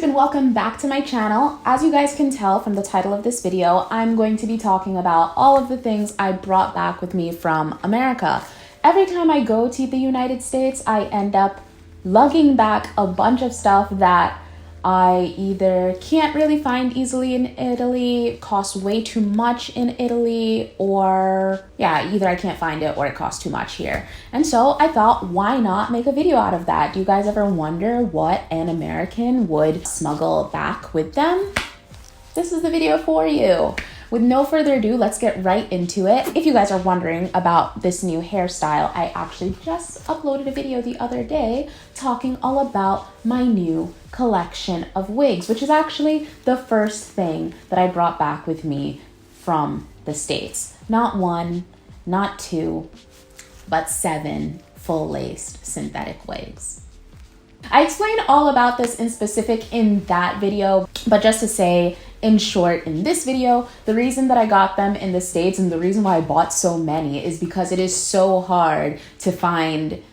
YouTube, and welcome back to my channel. As you guys can tell from the title of this video, I'm going to be talking about all of the things I brought back with me from America. Every time I go to the United States, I end up lugging back a bunch of stuff that I either can't really find easily in Italy, costs way too much in Italy, or either I can't find it or it costs too much here. And so I thought, why not make a video out of that? Do you guys ever wonder what an American would smuggle back with them? This is the video for you. With no further ado, let's get right into it. If you guys are wondering about this new hairstyle, I actually just uploaded a video the other day talking all about my new collection of wigs, which is actually the first thing that I brought back with me from the States. Not one, not two, but 7 full-laced synthetic wigs. I explained all about this in specific in that video, but just to say, in short, in this video, the reason that I got them in the States and the reason why I bought so many is because it is so hard to find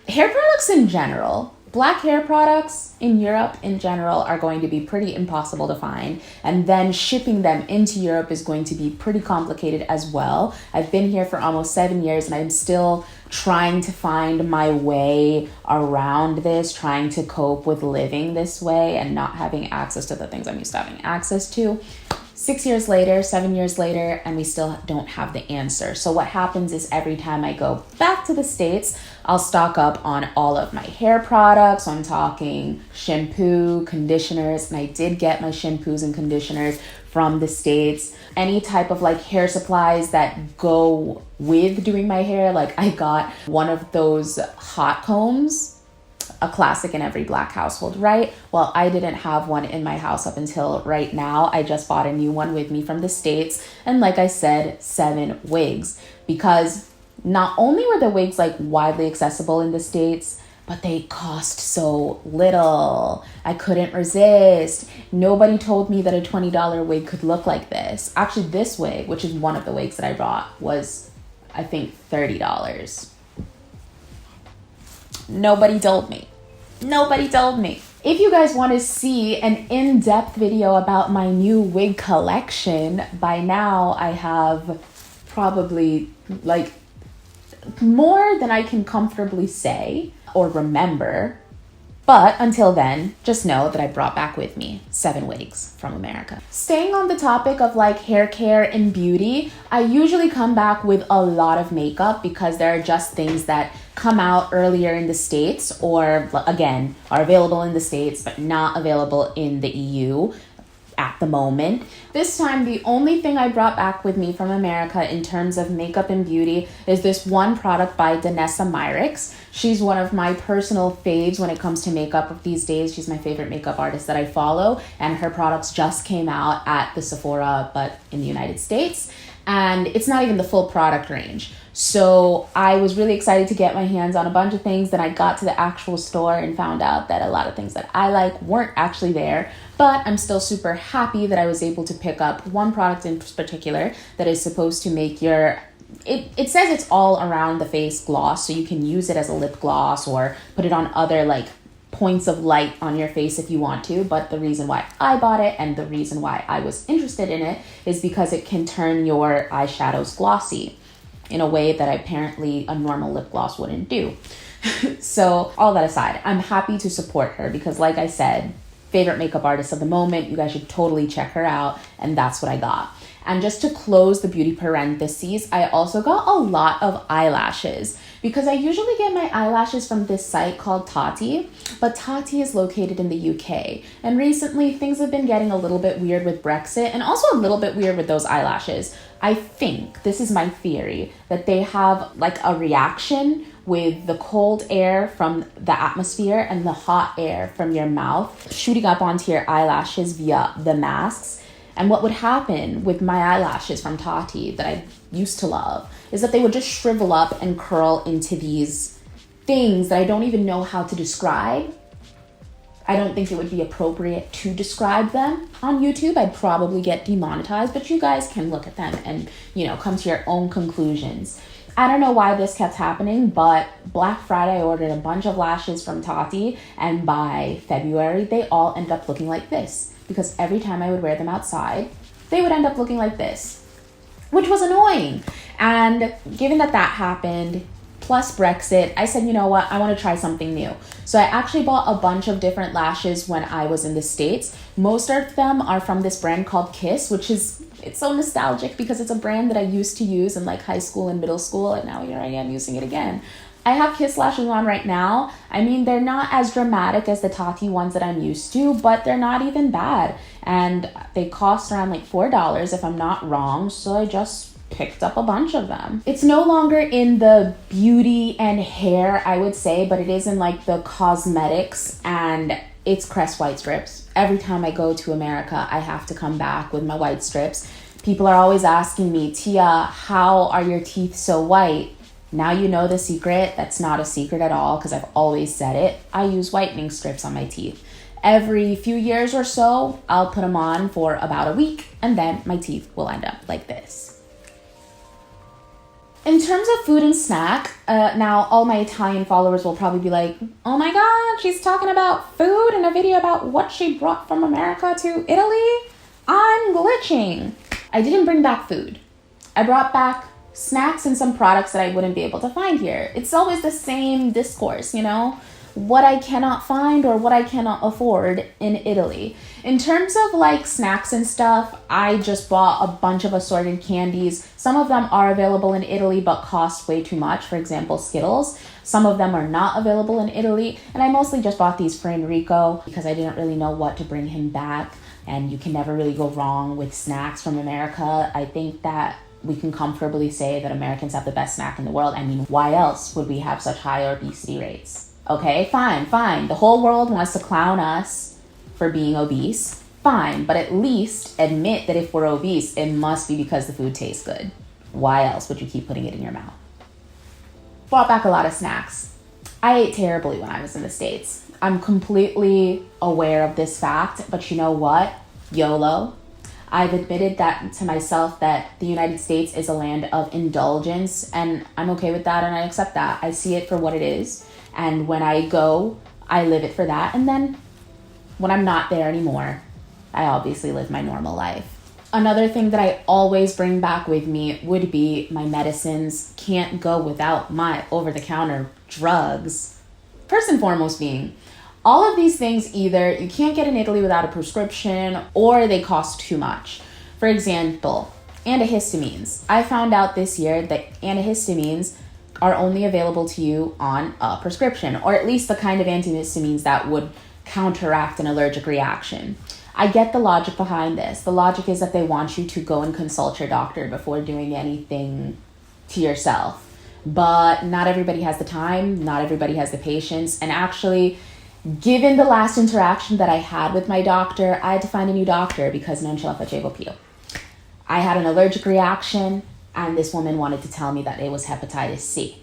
hair products in general. Black hair products in Europe in general are going to be pretty impossible to find, and then shipping them into Europe is going to be pretty complicated as well. I've been here for almost 7 years and I'm still trying to find my way around this, trying to cope with living this way and not having access to the things I'm used to having access to. 6 years later, 7 years later, and we still don't have the answer. So what happens is every time I go back to the States, I'll stock up on all of my hair products. So I'm talking shampoo, conditioners, and I did get my shampoos and conditioners from the States. Any type of like hair supplies that go with doing my hair. Like I got one of those hot combs, a classic in every Black household, right? Well, I didn't have one in my house up until right now. I just bought a new one with me from the States. And like I said, 7 wigs, because not only were the wigs like widely accessible in the States, but they cost so little. I couldn't resist. Nobody told me that a $20 wig could look like this. Actually, this wig, which is one of the wigs that I brought, was I think $30. Nobody told me. Nobody told me. If you guys want to see an in-depth video about my new wig collection, by now I have probably like more than I can comfortably say or remember. But until then, just know that I brought back with me 7 wigs from America. Staying on the topic of like hair care and beauty, I usually come back with a lot of makeup because there are just things that come out earlier in the States or again, are available in the States but not available in the EU at the moment. This time, the only thing I brought back with me from America in terms of makeup and beauty is this one product by Danessa Myricks. She's one of my personal faves when it comes to makeup these days. She's my favorite makeup artist that I follow, and her products just came out at the Sephora, but in the United States. And it's not even the full product range. So I was really excited to get my hands on a bunch of things. Then I got to the actual store and found out that a lot of things that I like weren't actually there. But I'm still super happy that I was able to pick up one product in particular that is supposed to make your... It says it's all around the face gloss, so you can use it as a lip gloss or put it on other like points of light on your face if you want to. But the reason why I bought it and the reason why I was interested in it is because it can turn your eyeshadows glossy in a way that apparently a normal lip gloss wouldn't do. So all that aside, I'm happy to support her because like I said, favorite makeup artist of the moment, you guys should totally check her out, and that's what I got. And just to close the beauty parentheses, I also got a lot of eyelashes because I usually get my eyelashes from this site called Tati, but Tati is located in the UK. And recently things have been getting a little bit weird with Brexit and also a little bit weird with those eyelashes. I think, this is my theory, that they have like a reaction with the cold air from the atmosphere and the hot air from your mouth shooting up onto your eyelashes via the masks. And what would happen with my eyelashes from Tati that I used to love is that they would just shrivel up and curl into these things that I don't even know how to describe. I don't think it would be appropriate to describe them on YouTube. I'd probably get demonetized, but you guys can look at them and, you know, come to your own conclusions. I don't know why this kept happening, but Black Friday I ordered a bunch of lashes from Tati, and by February they all ended up looking like this, because every time I would wear them outside, they would end up looking like this, which was annoying. And given that happened, plus Brexit, I said, you know what, I want to try something new. So I actually bought a bunch of different lashes when I was in the States. Most of them are from this brand called Kiss, which is, it's so nostalgic because it's a brand that I used to use in like high school and middle school, and now here I am using it again. I have Kiss lashes on right now. I mean, they're not as dramatic as the Tati ones that I'm used to, but they're not even bad. And they cost around like $4 if I'm not wrong, so I just picked up a bunch of them. It's no longer in the beauty and hair, I would say, but it is in like the cosmetics, and it's Crest white strips. Every time I go to America, I have to come back with my white strips. People are always asking me, Tia, how are your teeth so white? Now you know the secret. That's not a secret at all because I've always said it. I use whitening strips on my teeth. Every few years or so, I'll put them on for about a week, and then my teeth will end up like this. In terms of food and snack, now all my Italian followers will probably be like, oh my God, she's talking about food in a video about what she brought from America to Italy? I'm glitching. I didn't bring back food. I brought back snacks and some products that I wouldn't be able to find here. It's always the same discourse, you know? What I cannot find or what I cannot afford in Italy. In terms of like snacks and stuff, I just bought a bunch of assorted candies. Some of them are available in Italy but cost way too much. For example, Skittles. Some of them are not available in Italy. And I mostly just bought these for Enrico because I didn't really know what to bring him back. And you can never really go wrong with snacks from America. I think that we can comfortably say that Americans have the best snack in the world. I mean, why else would we have such high obesity rates? Okay, fine. The whole world wants to clown us for being obese. Fine, but at least admit that if we're obese, it must be because the food tastes good. Why else would you keep putting it in your mouth? Brought back a lot of snacks. I ate terribly when I was in the States. I'm completely aware of this fact, but you know what? YOLO. I've admitted that to myself that the United States is a land of indulgence, and I'm okay with that and I accept that. I see it for what it is. And when I go, I live it for that. And then when I'm not there anymore, I obviously live my normal life. Another thing that I always bring back with me would be my medicines. Can't go without my over-the-counter drugs. First and foremost being, all of these things either you can't get in Italy without a prescription or they cost too much. For example, antihistamines. I found out this year that antihistamines are only available to you on a prescription, or at least the kind of antihistamines that would counteract an allergic reaction. I get the logic behind this. The logic is that they want you to go and consult your doctor before doing anything to yourself. But not everybody has the time, not everybody has the patience, and actually, given the last interaction that I had with my doctor, I had to find a new doctor because non ce la facevo più. I had an allergic reaction, and this woman wanted to tell me that it was hepatitis C.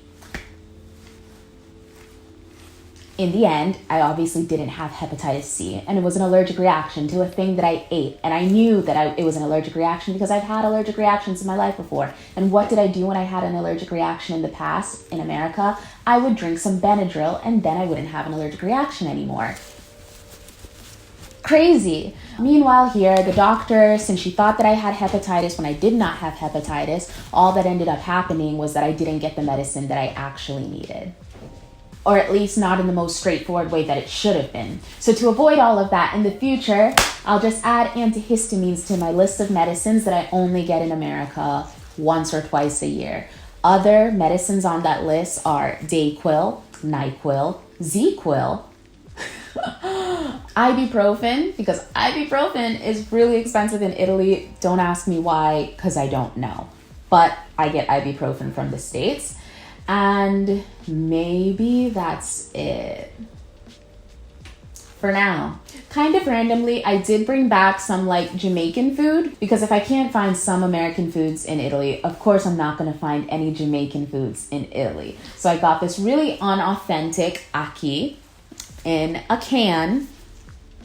In the end, I obviously didn't have hepatitis C, and it was an allergic reaction to a thing that I ate. And I knew that it was an allergic reaction because I've had allergic reactions in my life before. And what did I do when I had an allergic reaction in the past in America? I would drink some Benadryl, and then I wouldn't have an allergic reaction anymore. Crazy. Meanwhile here, the doctor, since she thought that I had hepatitis when I did not have hepatitis, all that ended up happening was that I didn't get the medicine that I actually needed. Or at least not in the most straightforward way that it should have been. So to avoid all of that in the future, I'll just add antihistamines to my list of medicines that I only get in America once or twice a year. Other medicines on that list are Dayquil, NyQuil, ZQuil, ibuprofen, because ibuprofen is really expensive in Italy. Don't ask me why, because I don't know. But I get ibuprofen from the States. And maybe that's it for now. Kind of randomly, I did bring back some like Jamaican food, because if I can't find some American foods in Italy, of course I'm not going to find any Jamaican foods in Italy. So I got this really unauthentic ackee in a can,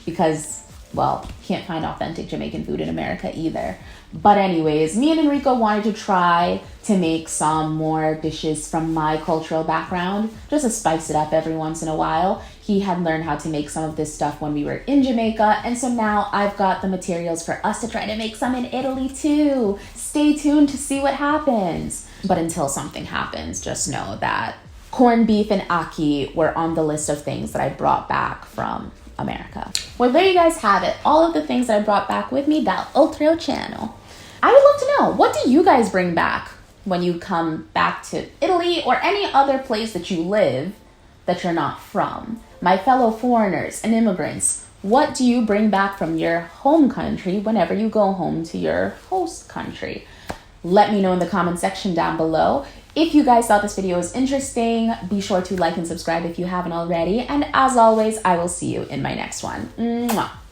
because well, can't find authentic Jamaican food in America either. But anyways, me and Enrico wanted to try to make some more dishes from my cultural background, just to spice it up every once in a while. He had learned how to make some of this stuff when we were in Jamaica, and so now I've got the materials for us to try to make some in Italy too. Stay tuned to see what happens. But until something happens, just know that corned beef and ackee were on the list of things that I brought back from America. Well, there you guys have it. All of the things that I brought back with me, that Ultra channel. I would love to know, what do you guys bring back when you come back to Italy or any other place that you live that you're not from? My fellow foreigners and immigrants, what do you bring back from your home country whenever you go home to your host country? Let me know in the comment section down below. If you guys thought this video was interesting, be sure to like and subscribe if you haven't already. And as always, I will see you in my next one. Mwah.